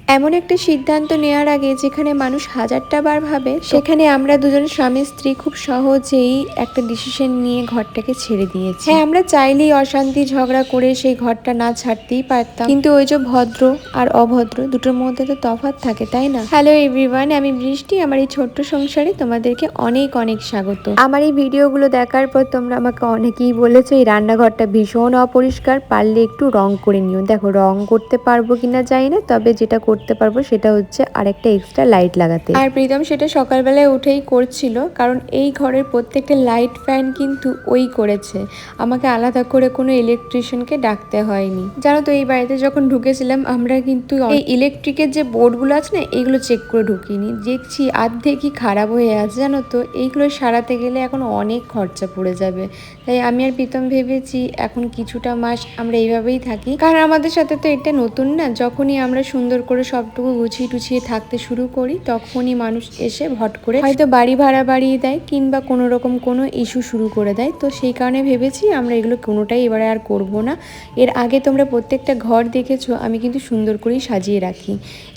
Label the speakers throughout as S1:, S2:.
S1: এমন একটা সিদ্ধান্ত নেওয়ার আগে যেখানে মানুষ হাজারটা বার ভাবে, সেখানে আমরা দুজন স্বামী স্ত্রী খুব সহজেই একটা ডিসিশন নিয়ে ঘরটাকে ছেড়ে দিয়েছি। হ্যাঁ, আমরা চাইলেই অশান্তি ঝগড়া করে সেই ঘরটা না ছাড়তেই পারতাম, কিন্তু ওই যে ভদ্র আর অভদ্র দুটোর মধ্যে তো তফাৎ থাকে, তাই না? হ্যালো এভরিওয়ান, আমি বৃষ্টি। আমার এই ছোট্ট সংসারে তোমাদেরকে অনেক অনেক স্বাগত। আমার এই ভিডিওগুলো দেখার পর তোমরা আমাকে অনেকেই বলেছো এই রান্নাঘরটা ভীষণ অপরিষ্কার, পারলে একটু রং করে নিও। দেখো, রং করতে পারবো কিনা জানি না, তবে যেটা করতে পারবো সেটা হচ্ছে আরেকটা এক্সট্রা লাইট লাগাতে। আর প্রীতম সেটা সকালবেলায় উঠেই করছিল, কারণ এই ঘরের প্রত্যেকটা লাইট ফ্যান কিন্তু ওই করেছে, আমাকে আলাদা করে কোনো ইলেকট্রিশিয়ানকে ডাকতে হয়নি। জানো তো, এই বাড়িতে যখন ঢুকেছিলাম আমরা কিন্তু এই ইলেকট্রিকের যে বোর্ডগুলো আছে না, এইগুলো চেক করে ঢুকিনি। দেখছি অর্ধেকই খারাপ হয়ে আছে। জানো তো, এইগুলো সারাতে গেলে এখন অনেক খরচা পড়ে যাবে, তাই আমি আর প্রীতম ভেবেছি এখন কিছুটা মাস আমরা এইভাবেই থাকি। কারণ আমাদের সাথে তো এটা নতুন না, যখনই আমরা সুন্দর করে সবটুকু গুছিয়ে টুছিয়ে থাকতে শুরু করি তখনই মানুষ এসে ভট করে হয়তো বাড়ি ভাড়া বাড়িয়ে দেয় কিংবা কোনো রকম কোনো ইস্যু শুরু করে দেয়। তো সেই কারণে ভেবেছি আমরা এগুলো কোনোটাই এবারে আর করব না। এর আগে তোমরা প্রত্যেকটা ঘর দেখেছো আমি কিন্তু সুন্দর করেই সাজিয়ে রাখি।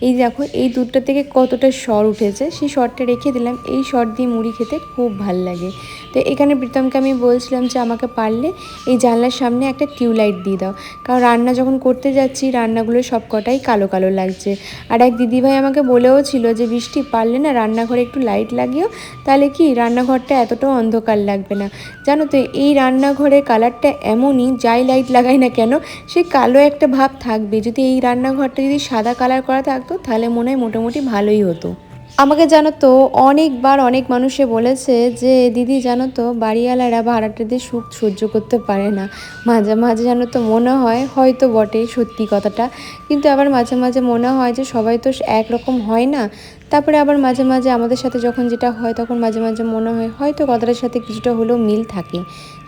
S1: এই দেখো, এই দুধটা থেকে কতটা সর উঠেছে, সেই সরটা রেখে দিলাম। এই সর দিয়ে মুড়ি খেতে খুব ভাল লাগে। তো এখানে প্রীতমকে আমি বলছিলাম যে আমাকে পারলে এই জানলার সামনে একটা টিউবলাইট দিয়ে দাও, কারণ রান্না যখন করতে যাচ্ছি রান্নাগুলো সব কটাই কালো কালো লাগছে। আর এক দিদিভাই আমাকে বলেও ছিল যে বৃষ্টি, পারলে না রান্নাঘরে একটু লাইট লাগিও, তাহলে কি রান্নাঘরটা এতটাও অন্ধকার লাগবে না। জানো তো, এই রান্নাঘরের কালারটা এমনই, যাই লাইট লাগাই না কেন সে কালো একটা ভাব থাকবে। যদি এই রান্নাঘরটা যদি সাদা কালার করা থাকতো তাহলে মনে হয় মোটামুটি ভালোই হতো। আমাকে জানো তো অনেকবার অনেক মানুষে বলেছে যে দিদি, জানো তো বাড়িওয়ালারা ভাড়াটেদের সুখ সহ্য করতে পারে না। মাঝে মাঝে জানো তো মনে হয় হয়তো বটে সত্যি কথাটা, কিন্তু আবার মাঝে মাঝে মনে হয় যে সবাই তো একরকম হয় না। তারপরে আবার মাঝে মাঝে আমাদের সাথে যখন যেটা হয় তখন মাঝে মাঝে মনে হয় হয়তো কথাটার সাথে কিছুটা হলেও মিল থাকে।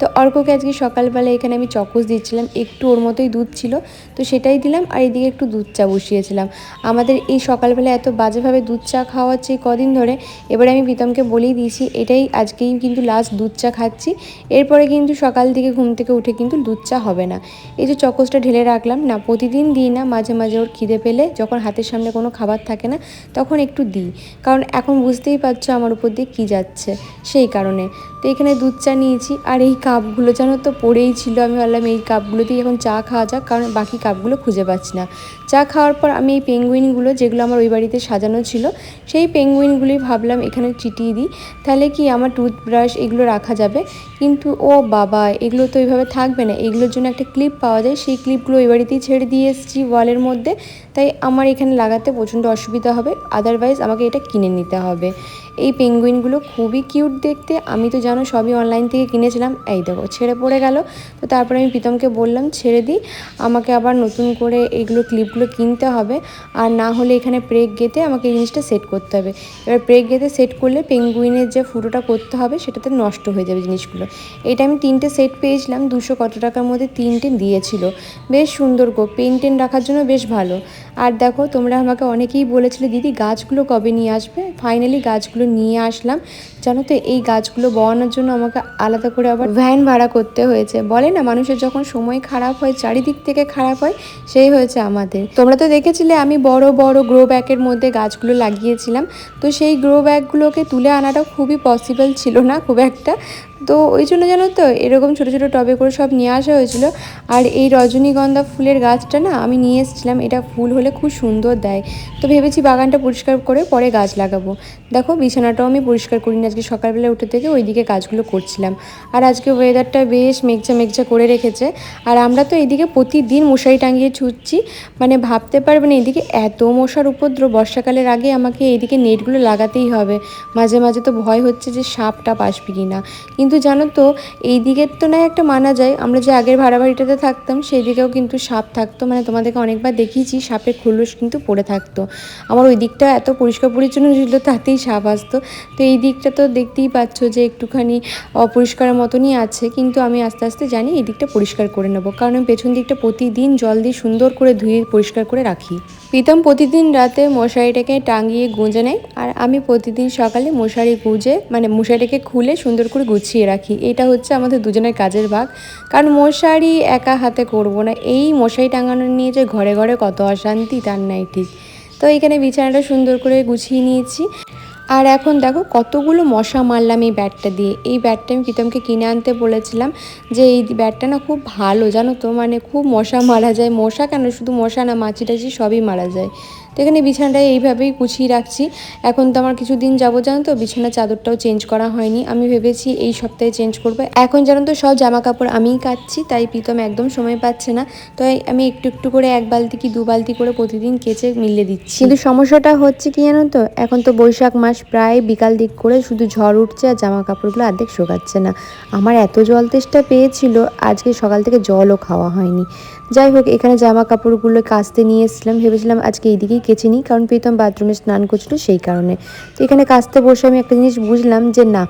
S1: তো অর্ককে আজকে সকালবেলা এখানে আমি চকোস দিচ্ছিলাম, একটু ওর মতোই দুধ ছিল তো সেটাই দিলাম, আর এদিকে একটু দুধ চা বসিয়েছিলাম। আমাদের এই সকালবেলা এত বাজেভাবে দুধ চা খাওয়া হচ্ছে কদিন ধরে, এবারে আমি প্রীতমকে বলেই দিয়েছি এটাই আজকেই কিন্তু লাস্ট দুধ চা খাচ্ছি, এরপরে কিন্তু সকাল থেকে ঘুম থেকে উঠে কিন্তু দুধ চা হবে না। এই যে চকোসটা ঢেলে রাখলাম না, প্রতিদিন দিই না, মাঝে মাঝে ওর খিদে পেলে যখন হাতের সামনে কোনো খাবার থাকে না তখন একটু দিই, কারণ এখন বুঝতেই পারছো আমার উপর দিয়ে কী যাচ্ছে, সেই কারণে। তো এখানে দুধ চা নিয়েছি, আর এই কাপগুলো জানো তো পড়েই ছিল, আমি ভাবলাম এই কাপগুলো দিয়ে এখন চা খাওয়া যাক, কারণ বাকি কাপগুলো খুঁজে পাচ্ছি না। চা খাওয়ার পর আমি এই পেঙ্গুইনগুলো যেগুলো আমার ওই বাড়িতে সাজানো ছিল সেই পেঙ্গুইনগুলোই ভাবলাম এখানে চিটিয়ে দিই, তাহলে কি আমার টুথব্রাশ এগুলো রাখা যাবে। কিন্তু ও বাবা, এগুলো তো এইভাবে থাকবে না, এগুলোর জন্য একটা ক্লিপ পাওয়া যায়, সেই ক্লিপগুলো ওই বাড়িতেই ছেড়ে দিয়ে এসেছি ওয়ালের মধ্যে, তাই আমার এখানে লাগাতে প্রচণ্ড অসুবিধা হবে, আদারওয়াইজ আমাকে এটা কিনে নিতে হবে। এই পেঙ্গুইনগুলো খুবই কিউট দেখতে, আমি তো জানো সবই অনলাইন থেকে কিনেছিলাম। এই দেখো ছেড়ে পড়ে গেল। তো তারপরে আমি প্রীতমকে বললাম ছেড়ে দিই, আমাকে আবার নতুন করে এইগুলো ক্লিপগুলো কিনতে হবে, আর না হলে এখানে প্রেগ গেঁথে আমাকে এই জিনিসটা সেট করতে হবে। এবার প্রেগ গেঁথে সেট করলে পেঙ্গুইনের যে ফুটোটা করতে হবে সেটাতে নষ্ট হয়ে যাবে জিনিসগুলো। এটা আমি 3টে সেট পেয়েছিলাম 200 কত টাকার মধ্যে, 3টে দিয়েছিল, বেশ সুন্দর গো, পেন রাখার জন্য বেশ ভালো। আর দেখো, তোমরা আমাকে অনেকেই বলেছিলে দিদি গাছগুলো কবে নিয়ে আসবে, ফাইনালি গাছগুলো নিয়ে আসলাম। জানো তো, এই গাছগুলো বসানোর জন্য আমাকে আলাদা করে আবার ভ্যান ভাড়া করতে হয়েছে। বলে না মানুষের যখন সময় খারাপ হয় চারিদিক থেকে খারাপ হয়, সেই হয়েছে আমাদের। তোমরা তো দেখেছিলে আমি বড় বড় গ্রো ব্যাগের মধ্যে গাছগুলো লাগিয়েছিলাম, তো সেই গ্রো ব্যাগগুলোকে তুলে আনাটা খুবই পসিবল ছিল না খুব একটা, তো ওই জন্য জানো তো এরকম ছোটো ছোটো টবে করে সব নিয়ে আসা হয়েছিল। আর এই রজনীগন্ধা ফুলের গাছটা না আমি নিয়ে এসেছিলাম, এটা ফুল হলে খুব সুন্দর দেয়, তো ভেবেছি বাগানটা পরিষ্কার করে পরে গাছ লাগাবো। দেখো বিছানাটাও আমি পরিষ্কার করিনি, আজকে সকালবেলা উঠে থেকে ওইদিকে কাজগুলো করছিলাম। আর আজকে ওয়েদারটা বেশ মেঘচা মেঘচা করে রেখেছে, আর আমরা তো এইদিকে প্রতিদিন মশারি টাঙিয়ে ছুটছি, মানে ভাবতে পারবে না এদিকে এত মশার উপদ্রব। বর্ষাকালের আগে আমাকে এইদিকে নেটগুলো লাগাতেই হবে, মাঝে মাঝে তো ভয় হচ্ছে যে সাপ টাপ আসবে কি না। কিন্তু জানো তো, এই দিকের তো না একটা মানা যায়, আমরা যে আগের ভাড়া বাড়িটাতে থাকতাম সেই দিকেও কিন্তু সাপ থাকতো, মানে তোমাদেরকে অনেকবার দেখিয়েছি সাপের খোলস কিন্তু পড়ে থাকতো। আমার ওই দিকটা এত পরিষ্কার পরিচ্ছন্ন ছিল তাতেই সাপ আসতো। তো এই দিকটা তো দেখতেই পাচ্ছ যে একটুখানি অপরিষ্কারের মতনই আছে, কিন্তু আমি আস্তে আস্তে জানি এই দিকটা পরিষ্কার করে নেবো, কারণ আমি পেছন দিকটা প্রতিদিন জল দিয়ে সুন্দর করে ধুয়ে পরিষ্কার করে রাখি। প্রীতম প্রতিদিন রাতে মশারিটাকে টাঙিয়ে গুঁজে নেয়, আর আমি প্রতিদিন সকালে মশারি গুঁজে মানে মশারিটাকে খুলে সুন্দর করে গুছিয়ে রাখি। এটা হচ্ছে আমাদের দুজনের কাজের ভাগ, কারণ মশারি একা হাতে করব না, এই মশারি টাঙানো নিয়ে যে ঘরে ঘরে কত অশান্তি তার নাই ঠিক। তো এখানে বিছানাটা সুন্দর করে গুছিয়ে নিয়েছি। আর এখন দেখো কতগুলো মশা মারলাম এই ব্যাটটা দিয়ে। এই ব্যাটটা আমি প্রীতমকে কিনে আনতে বলেছিলাম, যে এই ব্যাটটা না খুব ভালো জানো তো, মানে খুব মশা মারা যায়। মশা কেন, শুধু মশা না, মাছি টাছি সবই মারা যায়। তো এখানে বিছানাটা এইভাবেই গুছিয়ে রাখছি। এখন তো আমার কিছুদিন যাবো জানো তো, বিছানার চাদরটাও চেঞ্জ করা হয়নি। আমি ভেবেছি এই সপ্তাহে চেঞ্জ করবো। এখন জানো তো সব জামা কাপড় আমিই কাচ্ছি, তাই প্রীতম একদম সময় পাচ্ছে না। তো আমি একটু একটু করে 1 বালতি কি 2 বালতি করে প্রতিদিন কেচে মিলে দিচ্ছি। কিন্তু সমস্যাটা হচ্ছে কি জানো তো, এখন তো বৈশাখ মাস, প্রায় বিকাল দিক করে শুধু ঝড় উঠছে আর জামা কাপড়গুলো অর্ধেক শোকাচ্ছে না। আমার এত জল তেষ্টা পেয়েছিল, আজকে সকাল থেকে জলও খাওয়া হয়নি। যাই হোক, এখানে জামা কাপড়গুলো কাচতে নিয়ে এসেছিলাম, ভেবেছিলাম আজকে এইদিকেই কেচে নিই, কারণ প্রীতম বাথরুমে স্নান করছিল সেই কারণে। তো এখানে কাচতে বসে আমি একটা জিনিস বুঝলাম যে না,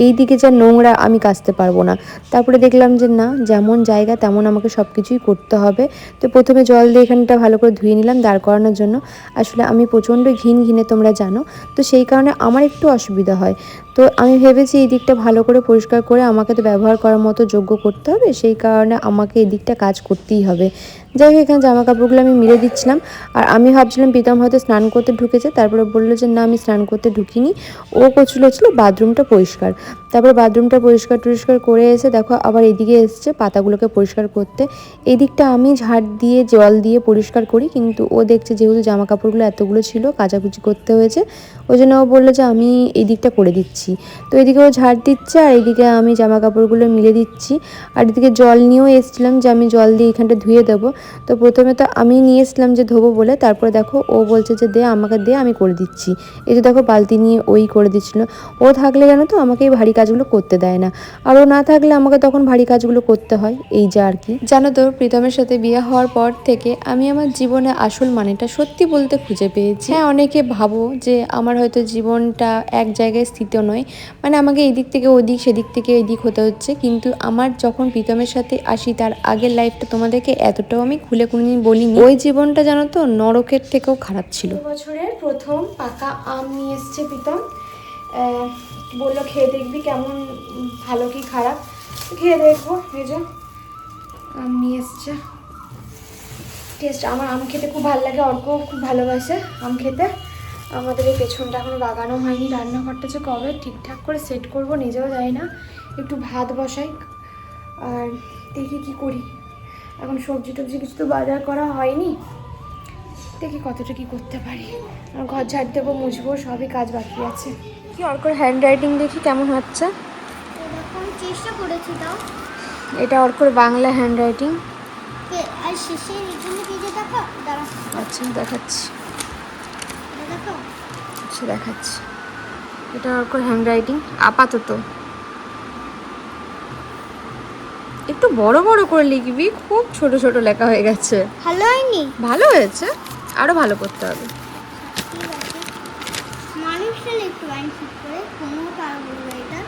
S1: এই দিকে যা নোংরা আমি কাচতে পারবো না। তারপরে দেখলাম যে না, যেমন জায়গা তেমন আমাকে সব কিছুই করতে হবে। তো প্রথমে জল দিয়ে এখানটা ভালো করে ধুয়ে নিলাম দাঁড় করানোর জন্য। আসলে আমি প্রচণ্ড ঘিনে তোমরা জানো, তো সেই কারণে আমার একটু অসুবিধা হয়। তো আমি ভেবেছি এই দিকটা ভালো করে পরিষ্কার করে আমাকে তো ব্যবহার করার মতো যোগ্য করতে হবে, সেই কারণে আমাকে এই দিকটা কাজ করতেই হবে। যাই হোক, এখানে জামা কাপড়গুলো আমি মিলে দিচ্ছিলাম। আর আমি ভাবছিলাম প্রীতম হয়তো স্নান করতে ঢুকেছে, তারপরে বললো যে না, আমি স্নান করতে ঢুকিনি, ও করছিল বাথরুমটা পরিষ্কার। তারপরে বাথরুমটা পরিষ্কার করে এসে দেখো আবার এদিকে এসছে পাতাগুলোকে পরিষ্কার করতে। এই দিকটা আমি ঝাড় দিয়ে জল দিয়ে পরিষ্কার করি, কিন্তু ও দেখছে যেহেতু জামা কাপড়গুলো এতগুলো ছিল কাচাকুচি করতে হয়েছে, ওই জন্য ও বললো যে আমি এই দিকটা করে দিচ্ছি। তো এদিকে ও ঝাড় দিচ্ছে আর এইদিকে আমি জামা কাপড়গুলো মিলে দিচ্ছি। আর এদিকে জল নিয়েও এসেছিলাম যে আমি জল দিয়ে এখানটা ধুয়ে দেবো। তো প্রথমে তো আমি নিয়ে এসেছিলাম যে ধোবো বলে, তারপরে দেখো ও বলছে যে দে আমাকে দে, আমি করে দিচ্ছি। এই যে দেখো বালতি নিয়ে ওই করে দিচ্ছিলো। ও থাকলে জানো তো আমাকে এই ভারী কাজগুলো করতে দেয় না, আর ও না থাকলে আমাকে তখন ভারী কাজগুলো করতে হয়, এই যা আর কি। জানো তো, প্রীতমের সাথে বিয়ে হওয়ার পর থেকে আমি আমার জীবনে আসল মানেটা সত্যি বলতে খুঁজে পেয়েছি। হ্যাঁ, অনেকে ভাবো যে আমার হয়তো জীবনটা এক জায়গায় স্থিত নয়, মানে আমাকে এই দিক থেকে ওই দিক, সেদিক থেকে এই দিক হতে হচ্ছে। কিন্তু আমার যখন প্রীতমের সাথে আসি, তার আগের লাইফটা তোমাদেরকে এতটাও আমি খুলে কোনোদিন বলিনি। ওই জীবনটা জানো তো নরকের থেকেও খারাপ ছিল। বছরের প্রথম পাকা আম নিয়ে এসছে প্রীতম, বললো খেয়ে দেখবি কেমন, ভালো কি খারাপ। খেয়ে দেখবো। এই যে আম নিয়ে এসছে, টেস্ট। আমার আম খেতে খুব ভালো লাগে, অর্ক খুব ভালোবাসে আম খেতে। আমাদের এই পেছনটা এখনো বাগানো হয়নি, রান্নাঘরটা যে কবে ঠিকঠাক করে সেট করব নিজেও জানি না। একটু ভাত বসাই আর দেখি কি করি। এখন সবজি টবজি কিছু তো বাজার করা হয়নি, দেখি কতটা কি করতে পারি। আর ঘর ঝাড় দেবো, মুছবো, সবই কাজ বাকি আছে। কি অর্কর হ্যান্ড রাইটিং দেখি কেমন হচ্ছে।
S2: চেষ্টা করেছি তাও।
S1: এটা অর্কর বাংলা হ্যান্ড রাইটিং।
S2: আর শেষে লিখে পেজে দেখো, দাঁড়া।
S1: আচ্ছা দেখাচ্ছি,
S2: দেখো।
S1: আচ্ছা দেখাচ্ছি। এটা অর্কর হ্যান্ড রাইটিং আপাতত। একটু বড় বড় করে লিখবি, খুব ছোট ছোট লেখা হয়ে গেছে।
S2: ভালো হয়নি?
S1: ভালো হয়েছে, আরো ভালো করতে হবে।
S2: ঠিক আছে, মানুষটা লিখতে পারেন ঠিক করে, কোনো পারবো না এটা।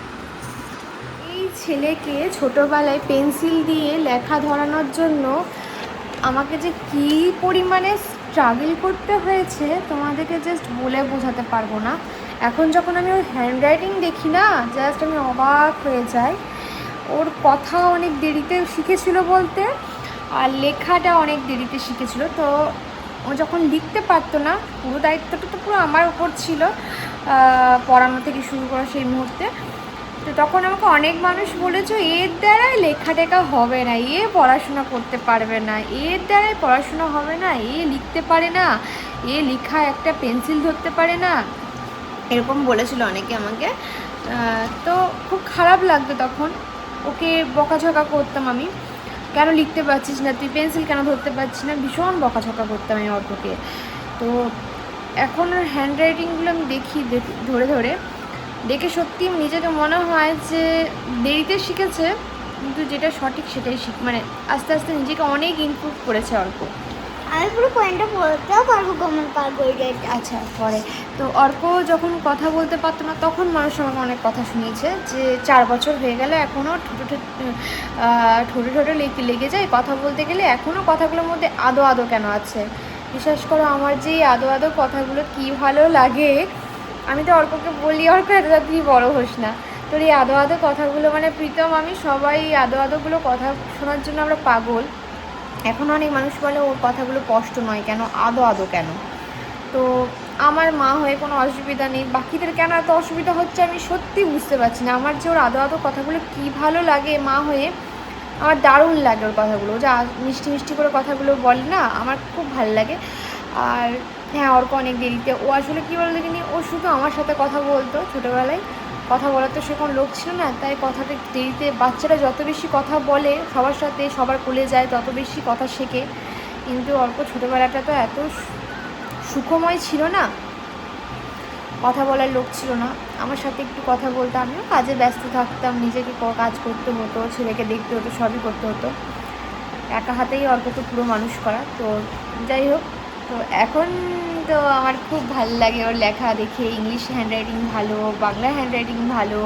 S1: এই ছেলেকে ছোটবেলায় পেন্সিল দিয়ে লেখা ধরানোর জন্য আমাকে যে কী পরিমাণে স্ট্রাগল করতে হয়েছে তোমাদেরকে জাস্ট বলে বোঝাতে পারবো না। এখন যখন আমি ওর হ্যান্ড রাইটিং দেখি না, জাস্ট আমি অবাক হয়ে যাই। ওর কথা অনেক দেরিতে শিখেছিল বলতে, আর লেখাটা অনেক দেরিতে শিখেছিল। তো ও যখন লিখতে পারতো না, পুরো দায়িত্বটা তো পুরো আমার উপর ছিল পড়ানো থেকে শুরু করা সেই মুহূর্তে। তো তখন আমাকে অনেক মানুষ বলেছে এর দ্বারাই লেখা টেখা হবে না, এ পড়াশোনা করতে পারবে না, এর দ্বারাই পড়াশোনা হবে না, এ লিখতে পারে না, এ লেখা একটা পেন্সিল ধরতে পারে না, এরকম বলেছিল অনেকে আমাকে। তো খুব খারাপ লাগতো তখন, ওকে বকাঝকা করতাম আমি, কেন লিখতে পারছিস না তুই, পেন্সিল কেন ধরতে পারছিস না, ভীষণ বকাঝকা করতাম আমি অর্ককে। তো এখন ওর হ্যান্ড রাইটিংগুলো আমি দেখি ধরে ধরে, দেখে সত্যি নিজেকে মনে হয় যে দেরিতে শিখেছে, কিন্তু যেটা সঠিক সেটাই মানে আস্তে আস্তে নিজেকে অনেক ইমপ্রুভ করেছে অর্ক।
S2: আমি পুরো পয়েন্টটা বলতেও পারবো, কমন পারবো এটা।
S1: আচ্ছা পরে তো অর্ক যখন কথা বলতে পারতো না, তখন মানুষ আমাকে অনেক কথা শুনিয়েছে যে 4 বছর হয়ে গেল এখনও ঠোঁটে লেগে যায়, কথা বলতে গেলে এখনও কথাগুলোর মধ্যে আদো আদো কেন আছে। বিশ্বাস করো আমার যে আদো আদো কথাগুলো কী ভালো লাগে। আমি তো অর্ককে বলি, অর্ক এত তুই বড় হোস না, তোর এই আদো আদো কথাগুলো, মানে প্রীতম আমি সবাই আদো আদোগুলো কথা শোনার জন্য আমরা পাগল। এখন অনেক মানুষ বলে ওর কথাগুলো স্পষ্ট নয় কেন, আদো আদো কেন। তো আমার মা হয়ে কোনো অসুবিধা নেই, বাকিদের কেন এত অসুবিধা হচ্ছে আমি সত্যি বুঝতে পারছি না। আমার যে ওর আদো আদো কথাগুলো কী ভালো লাগে মা হয়ে, আমার দারুণ লাগে ওর কথাগুলো, যা মিষ্টি মিষ্টি করে কথাগুলো বলে না, আমার খুব ভালো লাগে। আর হ্যাঁ, অর্ক অনেক দেরিতে, ও আসলে কী বলো দেখিনি, ও শুধু আমার সাথে কথা বলতো ছোটোবেলায়, কথা বলার তো সে কোনো লোক ছিল না, তাই কথাটা দেরিতে, বাচ্চারা যত বেশি কথা বলে সবার সাথে, সবার কোলে যায়, তত বেশি কথা শেখে। কিন্তু অল্প ছোটোবেলাটা তো এত সুখময় ছিল না, কথা বলার লোক ছিল না, আমার সাথে একটু কথা বলতো, আমিও কাজে ব্যস্ত থাকতাম, নিজেকে কাজ করতে হতো, ছেলেকে দেখতে হতো, সবই করতে হতো, একা হাতেই অল্প তো পুরো মানুষ করা। তো যাই হোক, তো এখন তো আমার খুব ভালো লাগে ওর লেখা দেখে, ইংলিশ হ্যান্ডরাইটিং ভালো, বাংলা হ্যান্ডরাইটিং ভালো।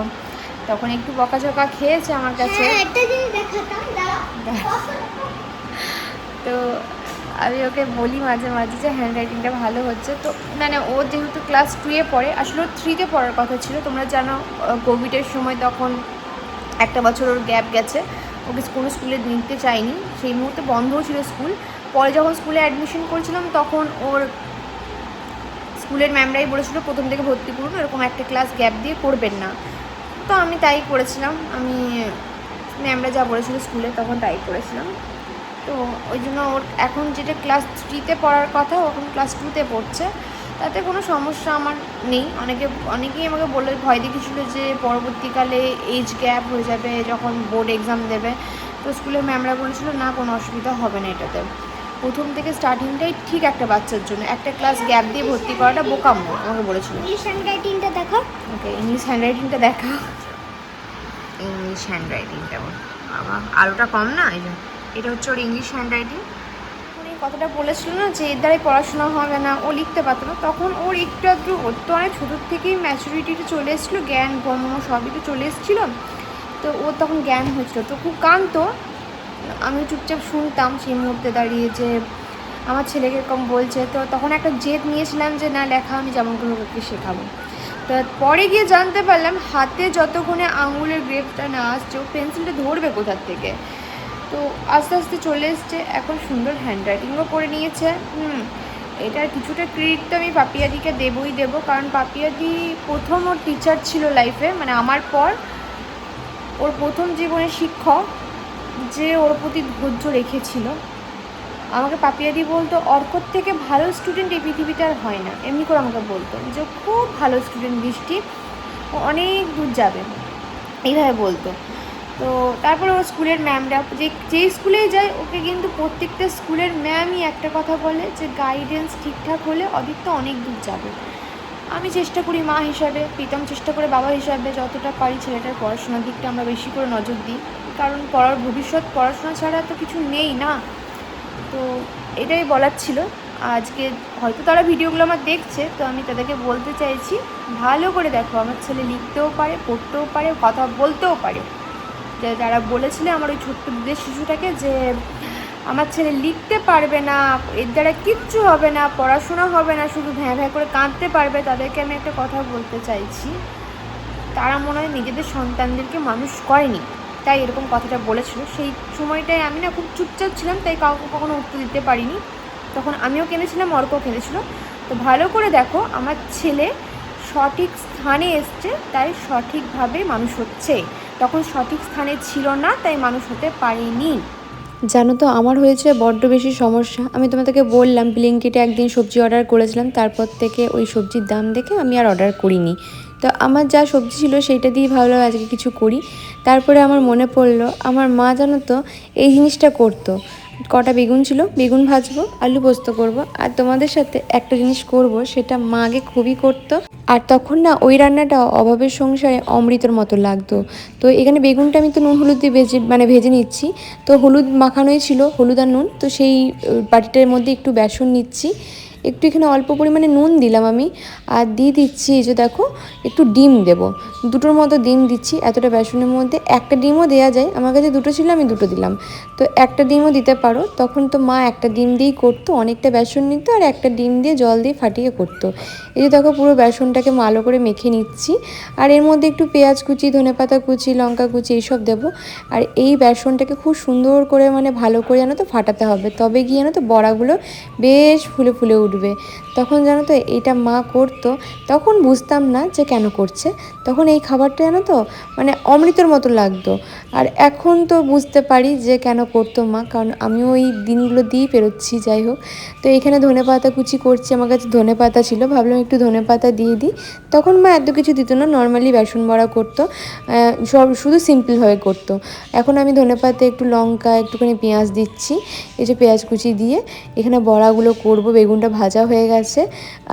S1: তখন একটু বকাঝকা খেয়েছে আমার কাছে, তো আমি ওকে বলি মাঝে মাঝে যে হ্যান্ডরাইটিংটা ভালো হচ্ছে। তো মানে ও যেহেতু ক্লাস 2-এ পড়ে, আসলে ওর 3-তে পড়ার কথা ছিল, তোমরা জানো কোভিডের সময় তখন একটা বছর ওর গ্যাপ গেছে, ওকে কোনো স্কুলে নিতে চায়নি, সেই মুহূর্তে বন্ধও ছিল স্কুল। পরে যখন স্কুলে অ্যাডমিশন করেছিলাম তখন ওর স্কুলের ম্যামরাই বলেছিল প্রথম থেকে ভর্তি করুন, এরকম একটা ক্লাস গ্যাপ দিয়ে করবেন না। তো আমি তাই করেছিলাম, আমি ম্যামরা যা বলেছিল স্কুলে তখন তাই করেছিলাম। তো ওই জন্য ওর এখন যেটা ক্লাস 3-তে পড়ার কথা, ও এখন ক্লাস 2-তে পড়ছে, তাতে কোনো সমস্যা আমার নেই। অনেকেই আমাকে বলে ভয় দেখিয়েছিলো যে পরবর্তীকালে এজ গ্যাপ হয়ে যাবে যখন বোর্ড এক্সাম দেবে, তো স্কুলের ম্যামরা বলেছিল না, কোনো অসুবিধা হবে না এটাতে, প্রথম থেকে স্টার্টিংটাই ঠিক একটা বাচ্চার জন্য, একটা ক্লাস গ্যাপ দিয়ে ভর্তি করাটা বোকাম্য, আমাকে বলেছিল।
S2: ইংলিশ হ্যান্ডরাইটিংটা দেখো।
S1: ওকে, ইংলিশ হ্যান্ডরাইটিংটা দেখা, ইংলিশ হ্যান্ডরাইটিংটা বাবা আলোটা কম না, এই জন্য এটা হচ্ছে ওর ইংলিশ হ্যান্ডরাইটিং। উনি কথাটা বলেছিল না যে এর দ্বারাই পড়াশোনা হবে না, ও লিখতে পারতো না, তখন ওর একটু আধটু, ওর তো অনেক ছোটোর থেকেই ম্যাচুরিটিটা চলে এসেছিলো, জ্ঞান গণ্য সবই তো চলে এসেছিলো, তো ওর তখন জ্ঞান হয়েছিলো, তো খুব কাঁদতো, আমি চুপচাপ শুনতাম সেই মুহূর্তে দাঁড়িয়ে যে আমার ছেলেকে এরকম বলছে। তো তখন একটা জেদ নিয়েছিলাম যে না, লেখা আমি যেমন করে ওকে শেখাবো। তো পরে গিয়ে জানতে পারলাম হাতে যতক্ষণে আঙুলের গ্রেপটা না আসছে, ও পেন্সিলটা ধরবে কোথার থেকে। তো আস্তে আস্তে চলে এসছে, এখন সুন্দর হ্যান্ডরাইটিংও করে নিয়েছে। এটার কিছুটা ক্রেডিট তো আমি পাপিয়াদিকে দেবো, কারণ পাপিয়াদি প্রথম ওর টিচার ছিল লাইফে, মানে আমার পর ওর প্রথম জীবনের শিক্ষক, যে ওর প্রতি ধৈর্য রেখেছিল। আমাকে পাপিয়াদি বলতো অর্কর থেকে ভালো স্টুডেন্ট এই পৃথিবীতে আর হয় না, এমনি করে আমাকে বলতো যে খুব ভালো স্টুডেন্ট বৃষ্টি, ও অনেক দূর যাবে, এইভাবে বলতো। তো তারপরে ওর স্কুলের ম্যামরা যেই স্কুলেই যায়, ওকে কিন্তু প্রত্যেকটা স্কুলের ম্যামই একটা কথা বলে যে গাইডেন্স ঠিকঠাক হলে অদিত্য অনেক দূর যাবে। আমি চেষ্টা করি মা হিসাবে, প্রীতম চেষ্টা করে বাবা হিসাবে, যতটা পারি ছেলেটার পড়াশোনার দিকটা আমরা বেশি করে নজর দিই, কারণ ভবিষ্যৎ পড়াশোনা ছাড়া তো কিছু নেই না। তো এটাই বলার ছিল আজকে। হয়তো তারা ভিডিওগুলো আমার দেখছে, তো আমি তাদেরকে বলতে চাইছি ভালো করে দেখো, আমার ছেলে লিখতেও পারে, পড়তেও পারে, কথা বলতেও পারে। যারা বলেছিলে আমার ওই ছোট্ট দুধের শিশুটাকে যে আমার ছেলে লিখতে পারবে না, এর দ্বারা কিচ্ছু হবে না, পড়াশোনা হবে না, শুধু ভ্যাঁ ভ্যাঁ করে কাঁদতে পারবে, তাদেরকে আমি একটা কথা বলতে চাইছি, তারা মনে হয় নিজেদের সন্তানদেরকে মানুষ করেনি, তাই এরকম কথাটা বলেছিল। সেই সময়টায় আমি না খুব চুপচাপ ছিলাম, তাই কাউকে কখনো উত্তর দিতে পারিনি। তখন আমিও কেঁদেছিলাম, অর্কও কেঁদেছিল। তো ভালো করে দেখো, আমার ছেলে সঠিক স্থানে এসছে, তাই সঠিকভাবে মানুষ হচ্ছে, তখন সঠিক স্থানে ছিল না, তাই মানুষ হতে পারেনি। জানো তো আমার হয়েছে বড্ড বেশি সমস্যা, আমি তোমাদেরকে বললাম ব্লিঙ্কিটে একদিন সবজি অর্ডার করেছিলাম, তারপর থেকে ওই সবজির দাম দেখে আমি আর অর্ডার করিনি। তো আমার যা সবজি ছিল সেইটা দিয়েই ভাবলাম আজকে কিছু করি। তারপরে আমার মনে পড়লো আমার মা জানো তো এই জিনিসটা করতো, কটা বেগুন ছিল, বেগুন ভাজবো, আলু পোস্ত করব, আর তোমাদের সাথে একটা জিনিস করব, সেটা মা আগে খুবই করতো, আর তখন না ওই রান্নাটা অভাবের সংসারে অমৃতর মতো লাগতো। তো এখানে বেগুনটা আমি তো নুন হলুদ দিয়ে ভেজে নিচ্ছি, তো হলুদ মাখানোই ছিল, হলুদ আর নুন, তো সেই বাটিটার মধ্যে একটু বেসন নিচ্ছি, একটু এখানে অল্প পরিমাণে নুন দিলাম আমি, আর দিয়ে দিচ্ছি এই যে দেখো একটু ডিম দেবো, দুটোর মতো ডিম দিচ্ছি এতটা বেসনের মধ্যে। একটা ডিমও দেওয়া যায়, আমার কাছে দুটো ছিল আমি দুটো দিলাম, তো একটা ডিমও দিতে পারো। তখন তো মা একটা ডিম দিয়েই করতো, অনেকটা বেসন নিত আর একটা ডিম দিয়ে জল দিয়ে ফাটিয়ে করতো। এই যে দেখো পুরো বেসনটাকে ভালো করে মেখে নিচ্ছি, আর এর মধ্যে একটু পেঁয়াজ কুচি, ধনেপাতা কুচি, লঙ্কা কুচি এইসব দেবো। আর এই বেসনটাকে খুব সুন্দর করে মানে ভালো করে জানো তো ফাটাতে হবে, তবে গিয়ে জানো তো বড়াগুলো বেশ ফুলে ফুলে উঠবে। উঠবে। তখন জানো তো এটা মা করতো, তখন বুঝতাম না যে কেন করছে, তখন এই খাবারটা জানো তো মানে অমৃতের মতো লাগতো। আর এখন তো বুঝতে পারি যে কেন করতো মা, কারণ আমিও ওই দিনগুলো দিয়েই পেরোচ্ছি। যাই হোক, তো এখানে ধনেপাতা কুচি করছি, আমার কাছে ধনেপাতা ছিল, ভাবলাম একটু ধনেপাতা দিয়ে দিই। তখন মা এত কিছু দিত না, নর্মালি বেসন বড়া করতো, সব শুধু সিম্পলভাবে করতো। এখন আমি ধনেপাতা, একটু লঙ্কা, একটুখানি পেঁয়াজ দিচ্ছি। এই যে পেঁয়াজ কুচি দিয়ে এখানে বড়াগুলো করব। বেগুনটা ভাজা হয়ে গেছে।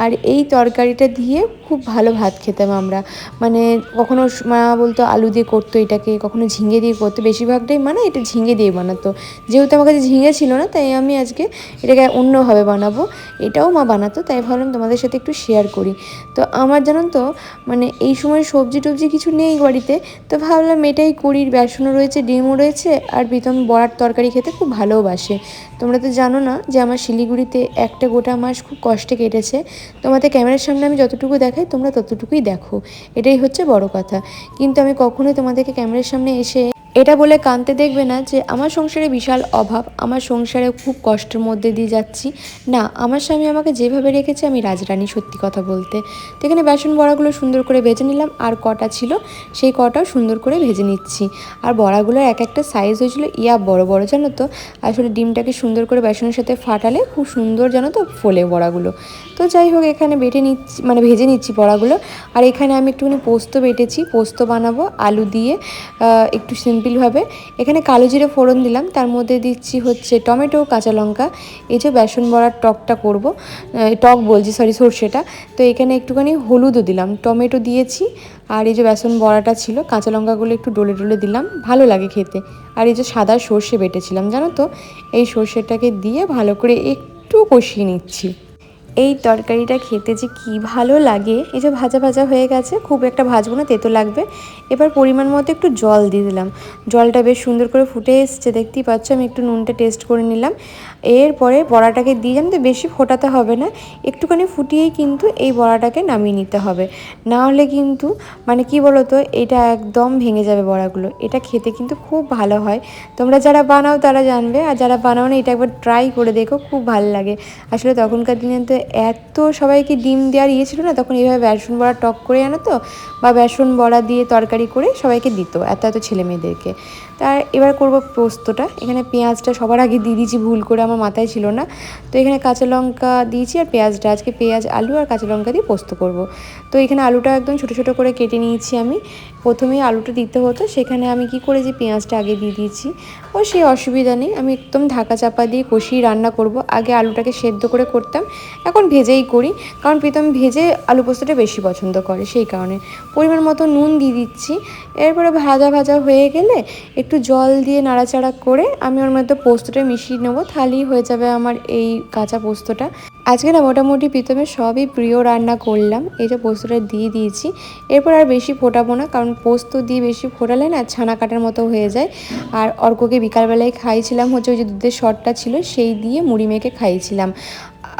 S1: আর এই তরকারিটা দিয়ে খুব ভালো ভাত খেতাম আমরা। মানে কখনো মা বলতো আলু দিয়ে করতো এটাকে, কখনো ঝিঙে দিয়ে করতো, বেশিরভাগটাই মানে এটা ঝিঙে দিয়ে বানাতো। যেহেতু আমার কাছে ঝিঙে ছিল না, তাই আমি আজকে এটাকে অন্যভাবে বানাবো। এটাও মা বানাতো, তাই ভাবলাম তোমাদের সাথে একটু শেয়ার করি। তো আমার জানো তো মানে এই সময় সবজি টবজি কিছু নেই বাড়িতে, তো ভাবলাম এটাই করি। বেসনও রয়েছে, ডিমও রয়েছে, আর প্রীতম বড়ার তরকারি খেতে খুব ভালোবাসে। তোমরা তো জানো না যে আমার শিলিগুড়িতে একটা গোটা মাস খুব কষ্টে কেটেছে। তোমাদের ক্যামেরার সামনে আমি যতটুকু দেখাই তোমরা ততটুকুই দেখো, এটাই হচ্ছে বড় কথা। কিন্তু আমি কখনোই তোমাদেরকে ক্যামেরার সামনে এসে এটা বলে কাঁদতে দেখবে না যে আমার সংসারে বিশাল অভাব, আমার সংসারে খুব কষ্টের মধ্যে দিয়ে যাচ্ছি। না, আমার স্বামী আমাকে যেভাবে রেখেছে আমি রাজরানী, সত্যি কথা বলতে। তো এখানে বেসন বড়াগুলো সুন্দর করে ভেজে নিলাম, আর কটা ছিল সেই কটাও সুন্দর করে ভেজে নিচ্ছি। আর বড়াগুলোর এক একটা সাইজ হয়েছিল বড় বড়, জানো তো। আসলে ডিমটাকে সুন্দর করে বেসনের সাথে ফাটালে খুব সুন্দর জানো তো ফোলে বড়াগুলো। তো যাই হোক, এখানে বেটে নিচ্ছি মানে ভেজে নিচ্ছি বড়াগুলো। আর এখানে আমি একটুখানি পোস্ত বেটেছি, পোস্ত বানাবো আলু দিয়ে, একটু সিম্পলভাবে। এখানে কালো জিরে ফোড়ন দিলাম, তার মধ্যে দিচ্ছি হচ্ছে টমেটো, কাঁচা লঙ্কা। এই যে বেসন বড়ার টকটা করব, টক বলছি সরি, সর্ষেটা। তো এখানে একটুখানি হলুদও দিলাম, টমেটো দিয়েছি। আর এই যে বেসন বড়াটা ছিল, কাঁচা লঙ্কাগুলো একটু ডলে ডলে দিলাম, ভালো লাগে খেতে। আর এই যে সাদা সর্ষে বেটেছিলাম জানো তো, এই সর্ষেটাকে দিয়ে ভালো করে একটু কষিয়ে নিচ্ছি। এই তরকারিটা খেতে যে কী ভালো লাগে। এই যে ভাজা ভাজা হয়ে গেছে, খুব একটা ভাজবো না, তেতো লাগবে। এবার পরিমাণ মতো একটু জল দিয়ে দিলাম, জলটা বেশ সুন্দর করে ফুটে এসছে, দেখতেই পাচ্ছ। আমি একটু নুনটা টেস্ট করে নিলাম। এরপরে বড়াটাকে দিয়ে জানতে বেশি ফোটাতে হবে না, একটুখানি ফুটিয়েই কিন্তু এই বড়াটাকে নামিয়ে নিতে হবে। না হলে কিন্তু মানে কি বলো তো, এটা একদম ভেঙে যাবে বড়াগুলো। এটা খেতে কিন্তু খুব ভালো হয়। তোমরা যারা বানাও তারা জানবে, আর যারা বানাও না এটা একবার ট্রাই করে দেখো, খুব ভালো লাগে। আসলে তখনকার দিনে তো এত সবাইকে ডিম দেওয়ার ছিল না, তখন এইভাবে বেসন বড়া টক করে আনতো, বা বেসন বড়া দিয়ে তরকারি করে সবাইকে দিত, এত এত ছেলে মেয়েদেরকে। তার এবার করব পোস্তটা। এখানে পেঁয়াজটা সবার আগে দিয়ে দিয়েছি, ভুল করে, আমার মাথায় ছিল না। তো এখানে কাঁচা লঙ্কা দিয়েছি, আর পেঁয়াজটা আজকে পেঁয়াজ, আলু আর কাঁচা লঙ্কা দিয়ে পোস্ত করব। তো এখানে আলুটা একদম ছোটো ছোটো করে কেটে নিয়েছি আমি। প্রথমেই আলুটা দিতে হতো, সেখানে আমি কি করেছি পেঁয়াজটা আগে দিয়ে দিয়েছি। ও সেই অসুবিধা নেই, আমি একদম ঢাকা চাপা দিয়ে কষিয়ে রান্না করব। আগে আলুটাকে সেদ্ধ করে করতাম, এখন ভেজেই করি, কারণ প্রীতম ভেজে আলু পোস্তটা বেশি পছন্দ করে, সেই কারণে। পরিমাণ মতো নুন দিয়ে দিচ্ছি। এরপরে ভাজা ভাজা হয়ে গেলে একটু জল দিয়ে নাড়াচাড়া করে আমি ওর মধ্যে পোস্তটা মিশিয়ে নেবো, তাহলেই হয়ে যাবে আমার এই কাঁচা পোস্তটা। আজকে না মোটামুটি প্রীতমের সবই প্রিয় রান্না করলাম। এই যে পোস্তটা দিয়ে দিয়েছি, এরপর আর বেশি ফোটাবো না, কারণ পোস্ত দিয়ে বেশি ফোটালে না ছানা কাটার মতো হয়ে যায়। আর অর্ককে বিকালবেলায় খাইয়েছিলাম হচ্ছে ওই যে দুধের শটটা ছিল সেই দিয়ে মুড়ি মেখে খাইয়েছিলাম।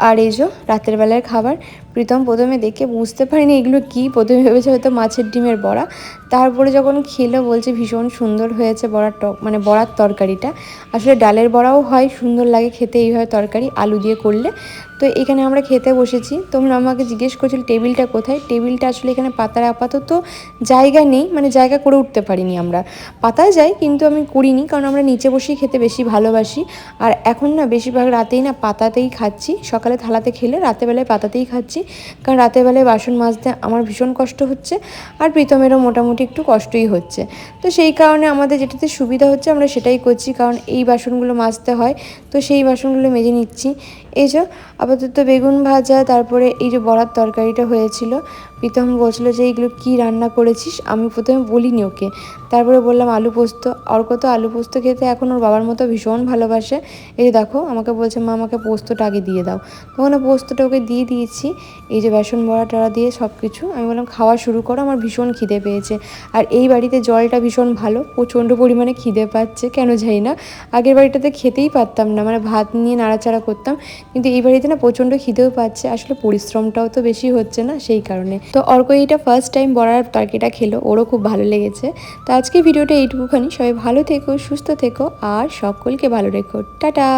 S1: আর এই যে রাতের বেলার খাবার। প্রীতম প্রথমে দেখে বুঝতে পারিনি এগুলো কী, প্রথমে ভেবেছে হয়তো মাছের ডিমের বড়া। তারপরে যখন খেলো বলছে ভীষণ সুন্দর হয়েছে বড়ার মানে বড়ার তরকারিটা। আসলে ডালের বড়াও হয়, সুন্দর লাগে খেতে এইভাবে তরকারি আলু দিয়ে করলে। তো এখানে আমরা খেতে বসেছি। তোমরা আমাকে জিজ্ঞেস করছিল টেবিলটা কোথায়। টেবিলটা আসলে এখানে পাতার আপাতত জায়গা নেই, মানে জায়গা করে উঠতে পারিনি আমরা। পাতায় যাই কিন্তু আমি করিনি, কারণ আমরা নিচে বসেই খেতে বেশি ভালোবাসি। আর এখন না বেশিরভাগ রাতেই না পাতাতেই খাচ্ছি, সকালে থালাতে খেলে রাতেরবেলায় পাতাতেই খাচ্ছি, কারণ রাতের বেলায় বাসন মাজতে আমার ভীষণ কষ্ট হচ্ছে, আর প্রীতমেরও মোটামুটি একটু কষ্টই হচ্ছে। তো সেই কারণে আমাদের যেটাতে সুবিধা হচ্ছে আমরা সেটাই করছি, কারণ এই বাসনগুলো মাজতে হয়, তো সেই বাসনগুলো মেজে নিচ্ছি। এই যে আপাতত বেগুন ভাজা, তারপরে এই যে বড়ার তরকারিটা হয়েছিল। প্রীতম বলছিল যে এইগুলো কী রান্না করেছিস, আমি প্রথমে বলিনি ওকে, তারপরে বললাম আলু পোস্ত। অর্ক তো আলু পোস্ত খেতে এখন ওর বাবার মতো ভীষণ ভালোবাসে। এই যে দেখো আমাকে বলছে মা আমাকে পোস্তটা আগে দিয়ে দাও, তখন পোস্তটা ওকে দিয়ে দিয়েছি। এই যে বেসন বড়া টড়া দিয়ে সব কিছু আমি বললাম খাওয়া শুরু করো, আমার ভীষণ খিদে পেয়েছে। আর এই বাড়িতে জলটা ভীষণ ভালো, প্রচণ্ড পরিমাণে খিদে পাচ্ছে কেন জানি না। আগের বাড়িটাতে খেতেই পারতাম না, মানে ভাত নিয়ে নাড়াচাড়া করতাম, কিন্তু এই বাড়িতে না প্রচণ্ড খিদেও পাচ্ছে। আসলে পরিশ্রমটাও তো বেশি হচ্ছে না, সেই কারণে। তো অর্ক এইটা ফার্স্ট টাইম বড়ার তরকারিটা খেলো, ওরও খুব ভালো লেগেছে। তো আজকে ভিডিওটা এইটুকুখানি। সবাই ভালো থেকো, সুস্থ থেকো, আর সকলকে ভালো রেখো। টাটা।